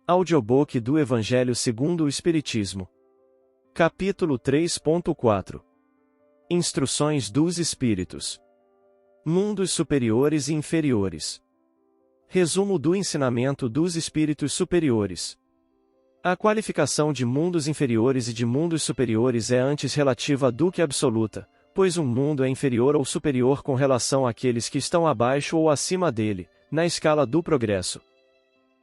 Audiobook do Evangelho segundo o Espiritismo. Capítulo 3.4 Instruções dos Espíritos. Mundos superiores e inferiores. Resumo do ensinamento dos Espíritos superiores. A qualificação de mundos inferiores e de mundos superiores é antes relativa do que absoluta, pois um mundo é inferior ou superior com relação àqueles que estão abaixo ou acima dele, na escala do progresso.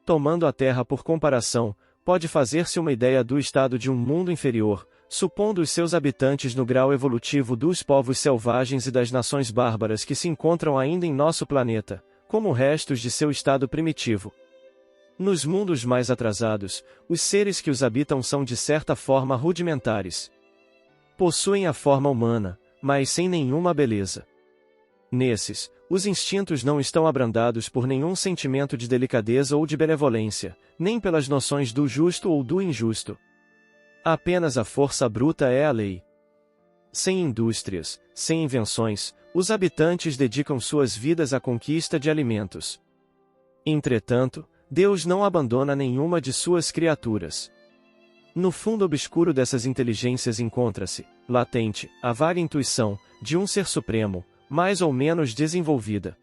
Tomando a Terra por comparação, pode fazer-se uma ideia do estado de um mundo inferior, supondo os seus habitantes no grau evolutivo dos povos selvagens e das nações bárbaras que se encontram ainda em nosso planeta, como restos de seu estado primitivo. Nos mundos mais atrasados, os seres que os habitam são de certa forma rudimentares. Possuem a forma humana, mas sem nenhuma beleza. Nesses, os instintos não estão abrandados por nenhum sentimento de delicadeza ou de benevolência, nem pelas noções do justo ou do injusto. Apenas a força bruta é a lei. Sem indústrias, sem invenções, os habitantes dedicam suas vidas à conquista de alimentos. Entretanto, Deus não abandona nenhuma de suas criaturas. No fundo obscuro dessas inteligências encontra-se, latente, a vaga intuição, de um ser supremo, mais ou menos desenvolvida.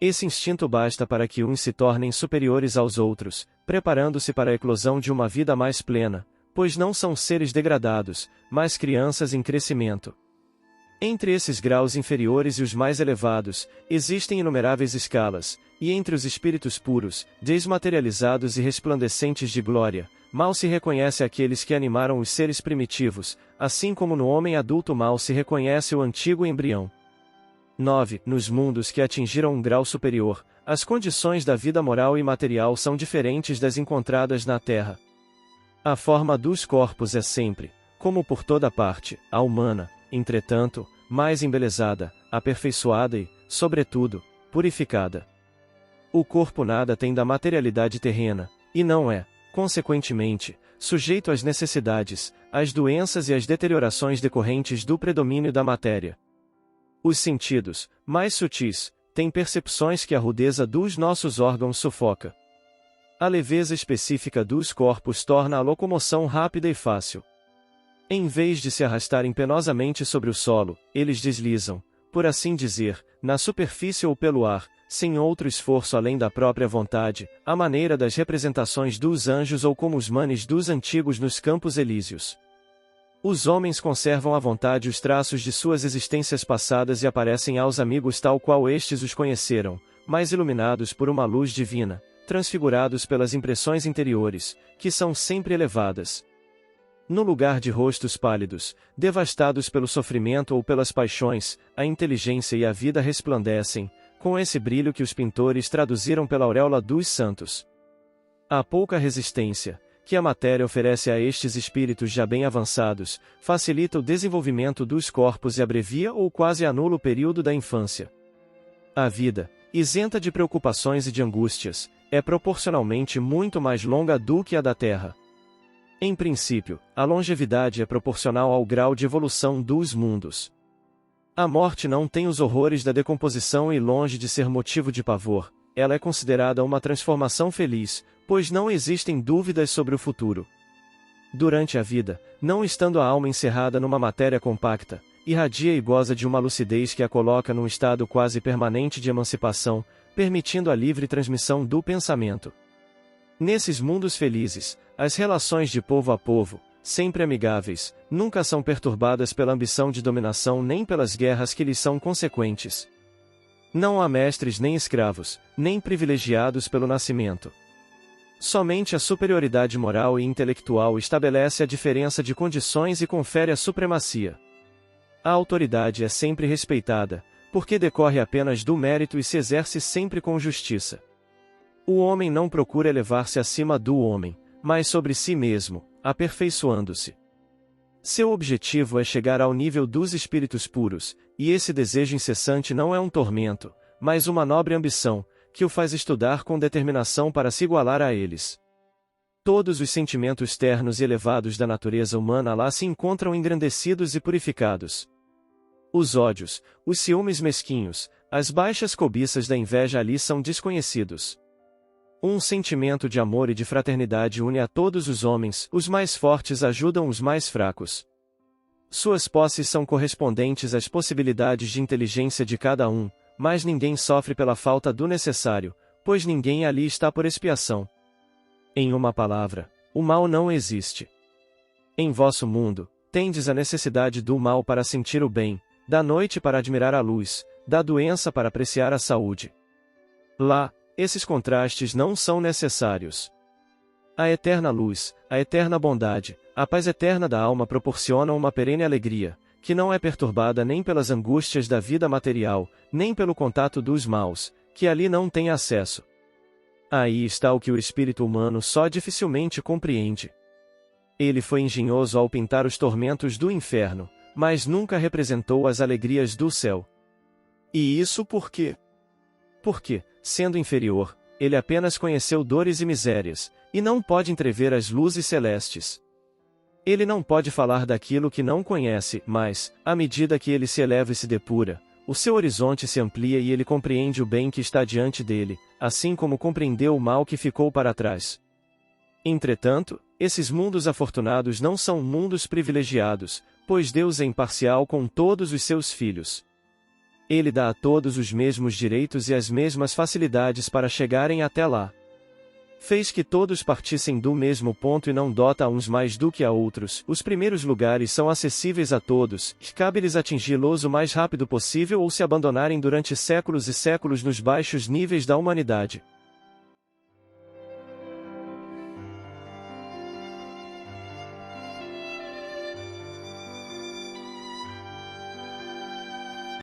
Esse instinto basta para que uns se tornem superiores aos outros, preparando-se para a eclosão de uma vida mais plena, pois não são seres degradados, mas crianças em crescimento. Entre esses graus inferiores e os mais elevados, existem inumeráveis escalas, e entre os espíritos puros, desmaterializados e resplandecentes de glória, mal se reconhece aqueles que animaram os seres primitivos, assim como no homem adulto mal se reconhece o antigo embrião. 9. Nos mundos que atingiram um grau superior, as condições da vida moral e material são diferentes das encontradas na Terra. A forma dos corpos é sempre, como por toda parte, a humana, entretanto, mais embelezada, aperfeiçoada e, sobretudo, purificada. O corpo nada tem da materialidade terrena, e não é, consequentemente, sujeito às necessidades, às doenças e às deteriorações decorrentes do predomínio da matéria. Os sentidos, mais sutis, têm percepções que a rudeza dos nossos órgãos sufoca. A leveza específica dos corpos torna a locomoção rápida e fácil. Em vez de se arrastarem penosamente sobre o solo, eles deslizam, por assim dizer, na superfície ou pelo ar, sem outro esforço além da própria vontade, à maneira das representações dos anjos ou como os manes dos antigos nos campos elíseos. Os homens conservam à vontade os traços de suas existências passadas e aparecem aos amigos tal qual estes os conheceram, mas iluminados por uma luz divina, transfigurados pelas impressões interiores, que são sempre elevadas. No lugar de rostos pálidos, devastados pelo sofrimento ou pelas paixões, a inteligência e a vida resplandecem, com esse brilho que os pintores traduziram pela auréola dos santos. A pouca resistência que a matéria oferece a estes espíritos já bem avançados, facilita o desenvolvimento dos corpos e abrevia ou quase anula o período da infância. A vida, isenta de preocupações e de angústias, é proporcionalmente muito mais longa do que a da Terra. Em princípio, a longevidade é proporcional ao grau de evolução dos mundos. A morte não tem os horrores da decomposição e longe de ser motivo de pavor, ela é considerada uma transformação feliz, pois não existem dúvidas sobre o futuro. Durante a vida, não estando a alma encerrada numa matéria compacta, irradia e goza de uma lucidez que a coloca num estado quase permanente de emancipação, permitindo a livre transmissão do pensamento. Nesses mundos felizes, as relações de povo a povo, sempre amigáveis, nunca são perturbadas pela ambição de dominação nem pelas guerras que lhes são consequentes. Não há mestres nem escravos, nem privilegiados pelo nascimento. Somente a superioridade moral e intelectual estabelece a diferença de condições e confere a supremacia. A autoridade é sempre respeitada, porque decorre apenas do mérito e se exerce sempre com justiça. O homem não procura elevar-se acima do homem, mas sobre si mesmo, aperfeiçoando-se. Seu objetivo é chegar ao nível dos espíritos puros, e esse desejo incessante não é um tormento, mas uma nobre ambição, que o faz estudar com determinação para se igualar a eles. Todos os sentimentos ternos e elevados da natureza humana lá se encontram engrandecidos e purificados. Os ódios, os ciúmes mesquinhos, as baixas cobiças da inveja ali são desconhecidos. Um sentimento de amor e de fraternidade une a todos os homens, os mais fortes ajudam os mais fracos. Suas posses são correspondentes às possibilidades de inteligência de cada um, mas ninguém sofre pela falta do necessário, pois ninguém ali está por expiação. Em uma palavra, o mal não existe. Em vosso mundo, tendes a necessidade do mal para sentir o bem, da noite para admirar a luz, da doença para apreciar a saúde. Lá, esses contrastes não são necessários. A eterna luz, a eterna bondade, a paz eterna da alma proporcionam uma perene alegria, que não é perturbada nem pelas angústias da vida material, nem pelo contato dos maus, que ali não tem acesso. Aí está o que o espírito humano só dificilmente compreende. Ele foi engenhoso ao pintar os tormentos do inferno, mas nunca representou as alegrias do céu. E isso por quê? Porque, sendo inferior, ele apenas conheceu dores e misérias, e não pode entrever as luzes celestes. Ele não pode falar daquilo que não conhece, mas, à medida que ele se eleva e se depura, o seu horizonte se amplia e ele compreende o bem que está diante dele, assim como compreendeu o mal que ficou para trás. Entretanto, esses mundos afortunados não são mundos privilegiados, pois Deus é imparcial com todos os seus filhos. Ele dá a todos os mesmos direitos e as mesmas facilidades para chegarem até lá. Fez que todos partissem do mesmo ponto e não dota a uns mais do que a outros. Os primeiros lugares são acessíveis a todos, cabe-lhes atingi-los o mais rápido possível ou se abandonarem durante séculos e séculos nos baixos níveis da humanidade.